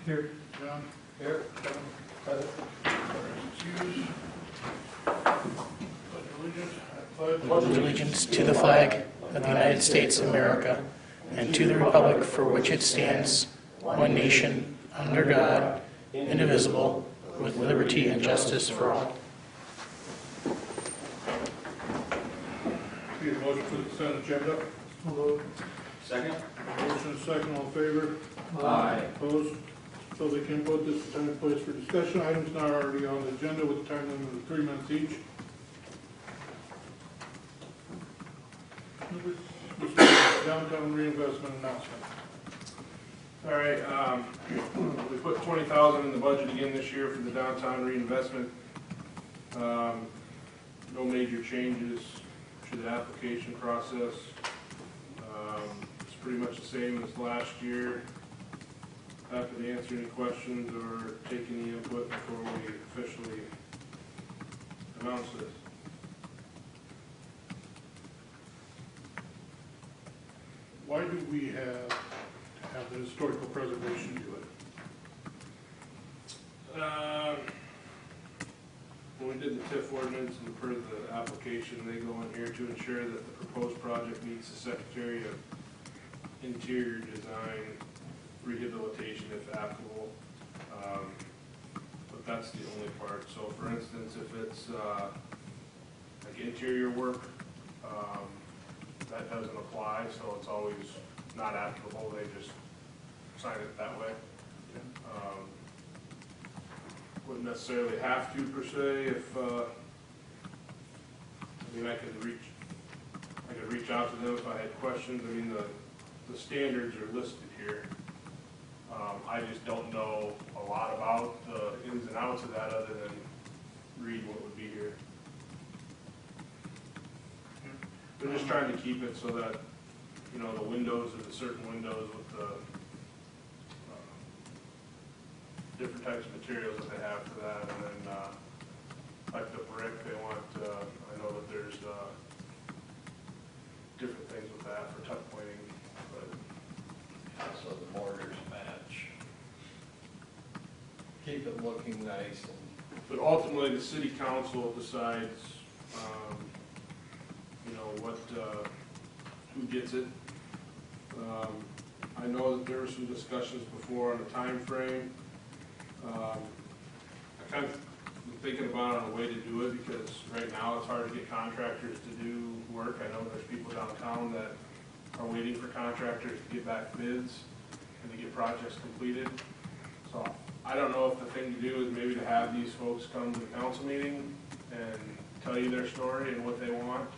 Here. John? Here. Kevin? Present. Excuse. Pledge allegiance. I pledge allegiance to the flag of the United States of America and to the republic for which it stands, one nation, under God, indivisible, with liberty and justice for all. Need a motion for the consent agenda? Second. Motion and second, all in favor? Aye. Opposed? Public input, this is time and place for discussion. Items now already on the agenda with a time limit of 3 minutes each. Downtown reinvestment announcement. All right, we put $20,000 in the budget again this year for the downtown reinvestment. No major changes to the application process. It's pretty much the same as last year. Happy to answer any questions or take any input before we officially announce this. Why do we have to have the historical preservation do it? When we did the TIF ordinance and per the application, they go in here to ensure that the proposed project meets the Secretary of Interior Design rehabilitation if applicable. But that's the only part. So for instance, if it's like interior work, that doesn't apply, so it's always not applicable. They just sign it that way. Wouldn't necessarily have to per se. If I mean, I could reach out to them if I had questions. I mean, the standards are listed here. I just don't know a lot about the ins and outs of that other than read what would be here. They're just trying to keep it so that, you know, the windows are the certain windows with the different types of materials that they have for that, and then like the brick, they want. I know that there's different things with that for tuck pointing, but So the mortars match. Keep it looking nice. but ultimately the city council decides, you know, what who gets it. I know that there were some discussions before on the time frame. I kind of been thinking about on a way to do it because right now it's hard to get contractors to do work. I know there's people downtown that are waiting for contractors to get back bids and to get projects completed. So I don't know if the thing to do is maybe to have these folks come to the council meeting and tell you their story and what they want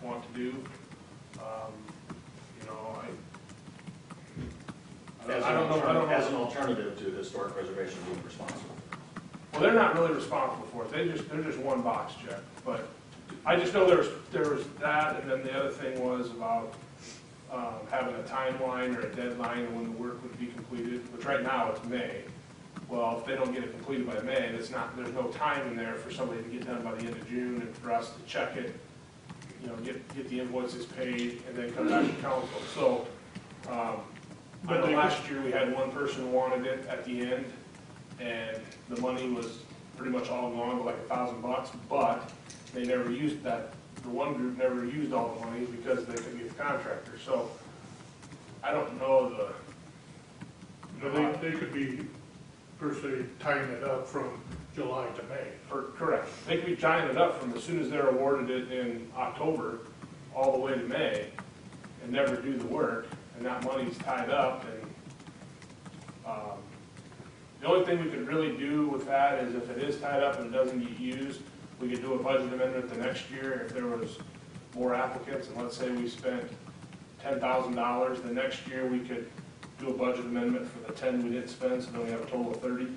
to do. You know, I don't know. As an alternative to historic preservation being responsible. Well, they're not really responsible for it. They're just one box check. But I just know there was that, and then the other thing was about having a timeline or a deadline of when the work would be completed. Which right now it's May. Well, if they don't get it completed by May, there's no time in there for somebody to get done by the end of June and for us to check it. You know, get the invoices paid and then come back to council. So. I know last year we had one person who wanted it at the end, and the money was pretty much all gone, like $1,000, but they never used that. The one group never used all the money because they couldn't get the contractor. So I don't know They could be, per se, tying it up from July to May. Correct. They could be tying it up from as soon as they're awarded it in October all the way to May and never do the work. And that money's tied up, and the only thing we could really do with that is if it is tied up and it doesn't get used, we could do a budget amendment the next year if there was more applicants, and let's say we spent $10,000, the next year we could do a budget amendment for the 10 we didn't spend, so then we have a total of 30.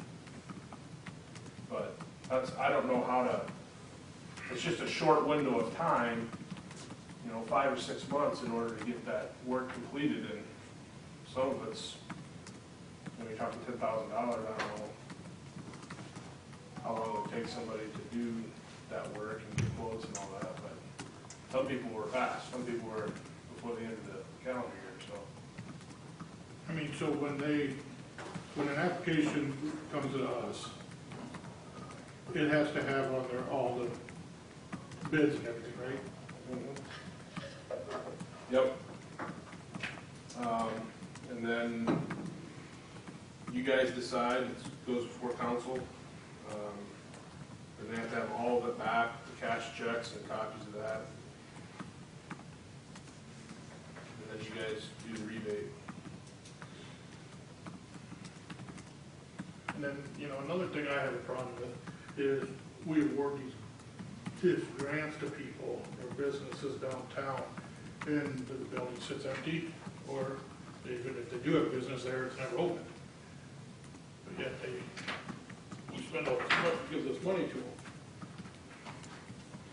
But I don't know how to, it's just a short window of time, you know, 5 or 6 months in order to get that work completed, and some of it's, when you're talking $10,000, I don't know how long it would take somebody to do that work and get quotes and all that, but some people were fast, some people were before the end of the calendar year, so. I mean, so when they when an application comes to us, it has to have on there all the bids and everything, right? Yep. And then you guys decide, it goes before council. And they have to have all of it back, the cash checks and copies of that. And then you guys do the rebate. And then, another thing I have a problem with is we award these grants to people or businesses downtown, and the building sits empty, or even if they do have business there, it's never open. But yet we spend all this money, gives us money to them.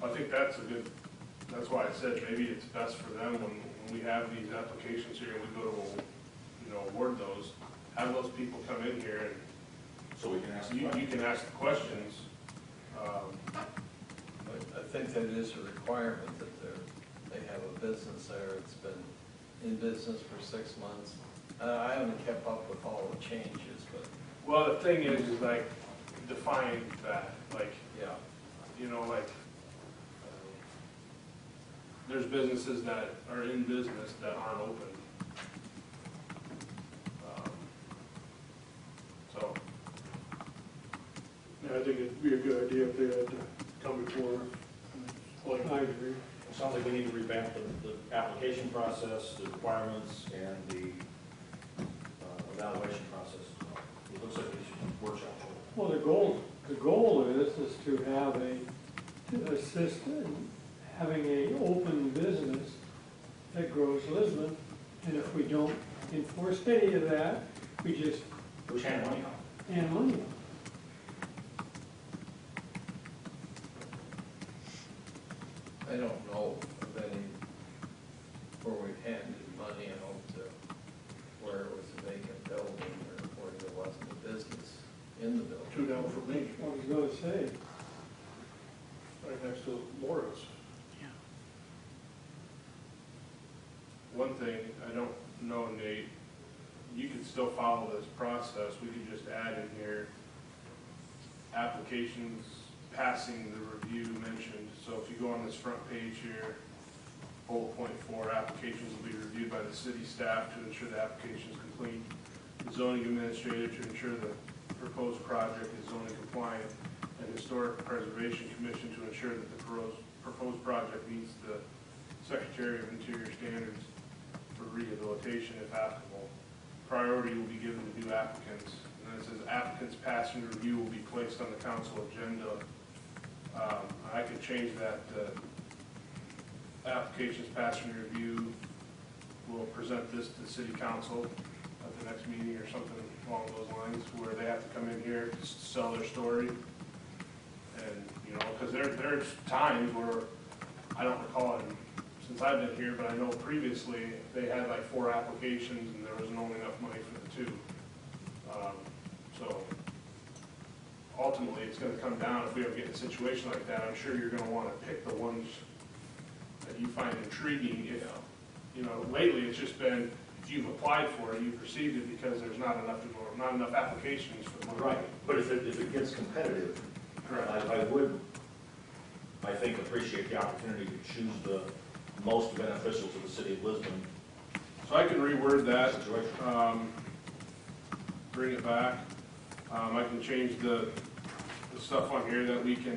I think that's why I said maybe it's best for them when we have these applications here and we go to, award those, have those people come in here and So we can ask. you can ask the questions. I think that is a requirement that they have a business there. It's been in business for 6 months. I haven't kept up with all the changes, but Well, the thing is like, define that, like, yeah. There's businesses that are in business that aren't open. So, Yeah, I think it'd be a good idea if they had to come before. I agree. It sounds like we need to revamp the application process, the requirements, and the evaluation process as well. It looks like we should workshop it. Well, the goal is to have to assist in having a open business that grows Lisbon. And if we don't enforce any of that, we just Which hand money? hand money. I don't know of any where we've handed money out to where it was a vacant building or where there wasn't a business in the building. Two down from me, I was gonna say, right next to Laura's. one thing, I don't know, Nate, you could still follow this process. We could just add in here, applications passing the review mentioned. So if you go on this front page here, bullet point 4, applications will be reviewed by the city staff to ensure the application is complete. The zoning administrator to ensure the proposed project is zoning compliant, and historic preservation commission to ensure that the proposed project meets the Secretary of Interior standards for rehabilitation if applicable. Priority will be given to new applicants. And then it says applicants passing review will be placed on the council agenda. I could change that, applications passing review will present this to the city council at the next meeting or something along those lines, where they have to come in here to sell their story. And, because there's times where, I don't recall it since I've been here, but I know previously they had like 4 applications and there wasn't only enough money for the 2. So ultimately, it's going to come down, if we ever get in a situation like that, I'm sure you're going to want to pick the ones that you find intriguing. If, lately it's just been, if you've applied for it, you've received it because there's not enough applications for the money. Right, but if it gets competitive, Correct. I would, I think, appreciate the opportunity to choose the most beneficial to the city of Lisbon So I can reword that, situation. bring it back. I can change the stuff on here that we can,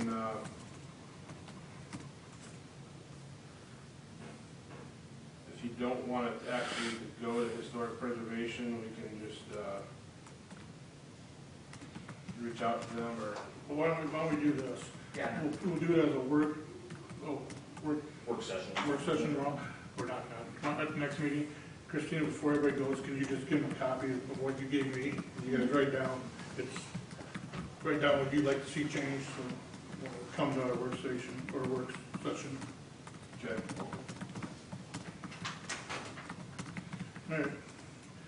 if you don't want it to actually go to historic preservation, we can just reach out to them or. Well, why don't we do this? Yeah. We'll do it as a work Work session. session, Ron. We're not at the next meeting. Christina, before everybody goes, can you just give them a copy of what you gave me? You guys write down what you'd like to see changed, so when it comes out of work station or work session. Okay. All right.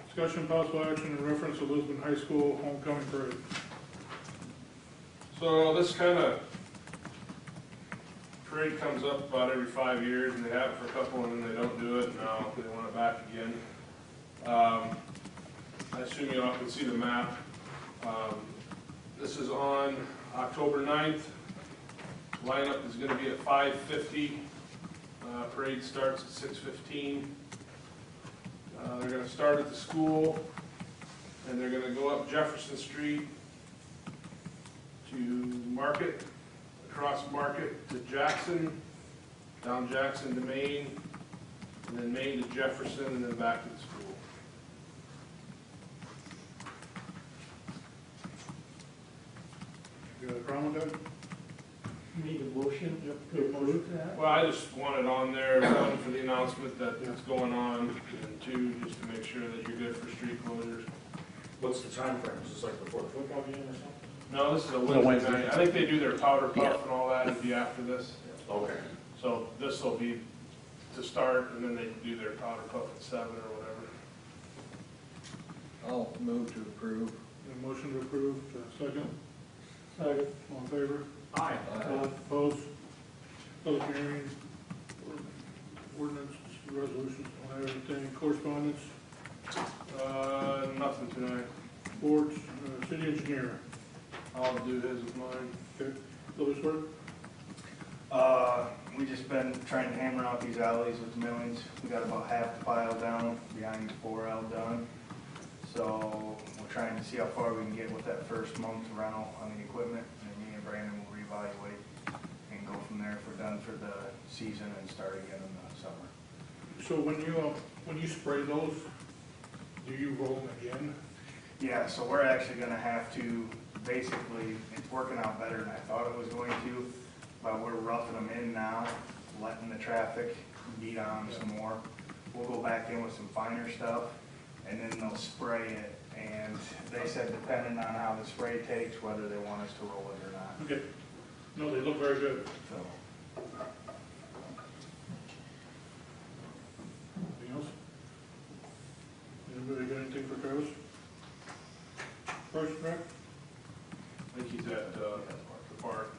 Discussion possible action in reference to Lisbon High School homecoming parade. So this kind of parade comes up about every 5 years, and they have it for a couple, and then they don't do it, and now they want it back again. I assume you all can see the map. This is on October 9th. Lineup is gonna be at 5:50. Parade starts at 6:15. They're gonna start at the school, and they're gonna go up Jefferson Street to Market, across Market to Jackson, down Jackson to Main, and then Main to Jefferson, and then back to the school. You got a problem with that? Need a motion Yep. to approve that? Well, I just wanted on there, one, for the announcement that it's going on, and two, just to make sure that you're good for street closures. What's the time frame? Is this like before the football game or something? No, this is a Wednesday. Wednesday night. I think they do their powder Yeah. puff and all that, it'd be after this. Okay. So this will be to start, and then they do their powder puff at 7 or whatever. I'll move to approve. A motion to approve, second, Second. all in favor? Aye. Opposed? Public hearing, ordinance, resolutions, don't have anything, correspondence, Nothing tonight. boards, city engineer, I'll do his with mine. okay, Louis work, We just been trying to hammer out these alleys with millings. We got about half the pile down, behind 4L done. So we're trying to see how far we can get with that first month rental on the equipment. And then me and Brandon will reevaluate and go from there if we're done for the season and start again in the summer. so when you spray those, do you roll them again? Yeah, so we're actually gonna have to, basically, it's working out better than I thought it was going to, but we're roughing them in now, letting the traffic beat on them some more. We'll go back in with some finer stuff, and then they'll spray it, and they said depending on how the spray takes, whether they want us to roll it or not, Okay, no, they look very good. so. Anything else? Anybody got anything for Travis? First, Rick? I think he's at the park.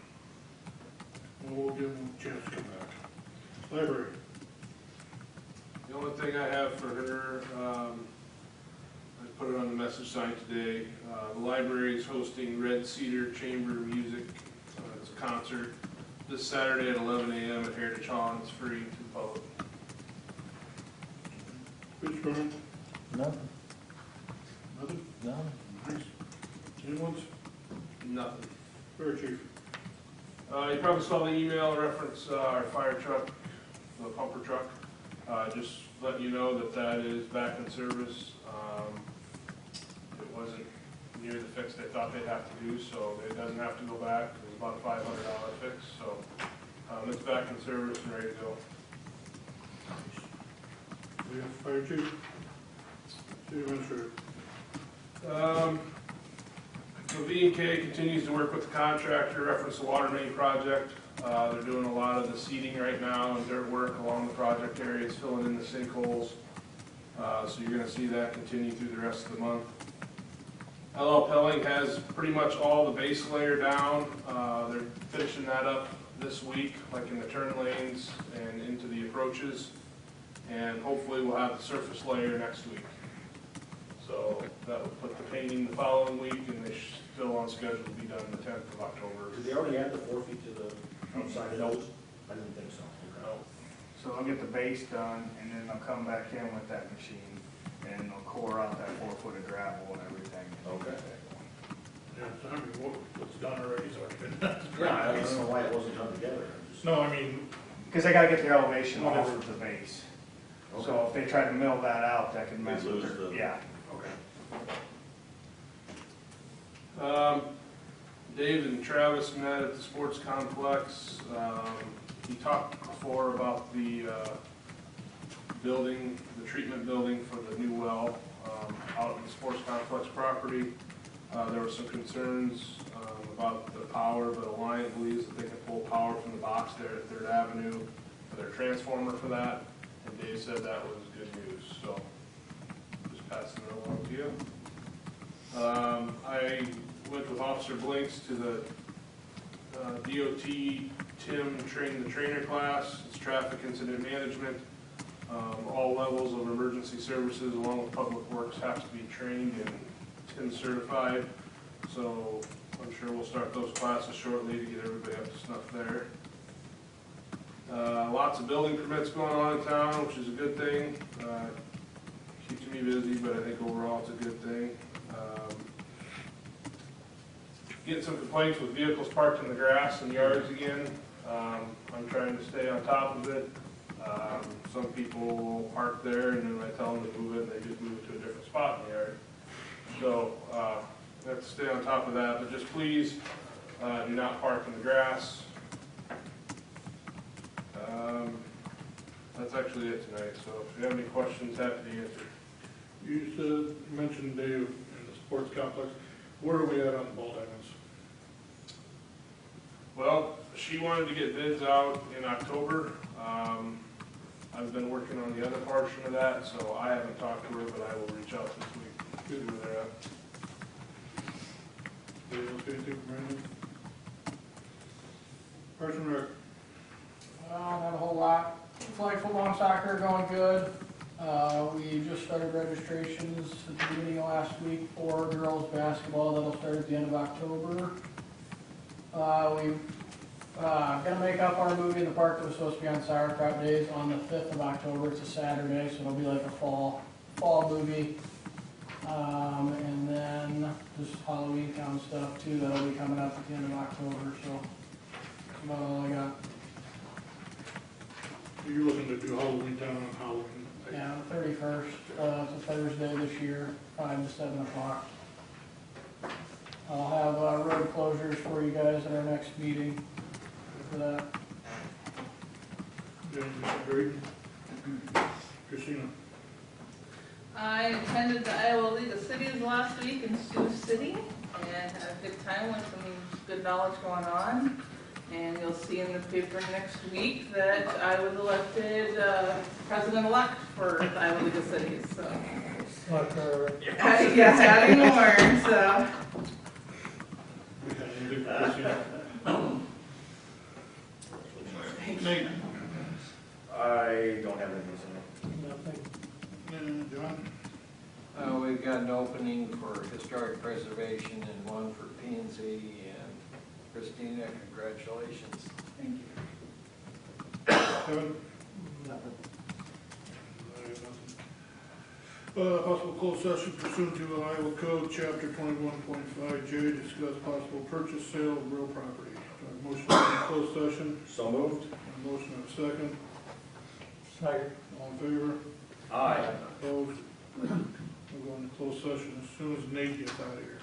We'll give him a chance to come back. Library, The only thing I have for her, I put it on the message sign today. The library is hosting Red Cedar Chamber Music. It's a concert this Saturday at 11 a.m. at Heritage Hall, and it's free to the public. Pitch Burn, None, nothing? none. Nice. Anyone's? Nothing. Fire chief, You probably saw the email reference our fire truck, the pumper truck. Just letting you know that that is back in service. It wasn't near the fix they thought they'd have to do, so it doesn't have to go back. It was about a $500 fix, so it's back in service and ready to go. we have fire chief, city administrator. So V&K continues to work with the contractor, reference the water main project. They're doing a lot of the seeding right now and dirt work along the project areas, filling in the sinkholes. So you're gonna see that continue through the rest of the month. LL Pelling has pretty much all the base layer down. They're finishing that up this week, like in the turn lanes and into the approaches. And hopefully we'll have the surface layer next week. So that will put the painting the following week, and they're still on schedule to be done the 10th of October. Did they already add the 4 feet to the outside nose? I didn't think so. Okay. No. So they'll get the base done, and then they'll come back in with that machine, and they'll core out that 4 foot of gravel and everything. Okay. Yeah, so I mean, what's done already, so I can. Yeah, I don't know why it wasn't done together. I'm just- No, I mean, Because they gotta get the elevation off of the base. Okay. So if they try to mill that out, that could mess They'd with lose their, the- yeah. Okay. Dave and Travis met at the sports complex. He talked before about the building, the treatment building for the new well out in the sports complex property. There were some concerns about the power, but Alliant believes that they can pull power from the box there at Third Avenue for their transformer for that. And Dave said that was good news, so just passing it along to you. I went with Officer Blinks to the DOT Tim Train the Trainer class. It's traffic incident management. All levels of emergency services along with public works have to be trained and TIN certified. So I'm sure we'll start those classes shortly to get everybody up to snuff there. Lots of building permits going on in town, which is a good thing. Keeps me busy, but I think overall it's a good thing. Getting some complaints with vehicles parked in the grass and yards again. I'm trying to stay on top of it. Some people will park there, and then I tell them to move it, and they just move it to a different spot in the yard. So I have to stay on top of that, but just please do not park in the grass. That's actually it tonight, so if you have any questions, happy to answer. You mentioned Dave in the sports complex. Where are we at on the ball diamonds? Well, she wanted to get bids out in October. I've been working on the other portion of that, so I haven't talked to her, but I will reach out this week, see where they're at. Dave, else anything from Brandon? Parks and Rec. Not a whole lot. Flag football and soccer are going good. We just started registrations at the beginning of last week for girls basketball. That'll start at the end of October. We've gonna make up our movie in the park that was supposed to be on Sauerkraut Days on the 5th of October. It's a Saturday, so it'll be like a fall movie. And then just Halloween town stuff too. That'll be coming up at the end of October. So that's about all I got. You're looking to do Halloween town on Halloween. Yeah, the 31st, it's a Thursday this year, 5 to 7 o'clock. I'll have road closures for you guys at our next meeting for that. James, Christina. I attended the Iowa League of Cities last week in Sioux City and had a good time with some good knowledge going on. And you'll see in the paper next week that I was elected president-elect for the Iowa League of Cities, so. Yes, adding more, so. Nate. I don't have anything to say. And John. We've got an opening for historic preservation and one for P&Z, and Christina, congratulations. Thank you. Kevin. Nothing. Possible closed session pursuant to Iowa Code, Chapter 21.5J, discuss possible purchase, sale of real property. Motion to closed session. So moved. Motion and a second. Second. All in favor? Aye. Opposed? We'll go into closed session as soon as Nate gets out of here.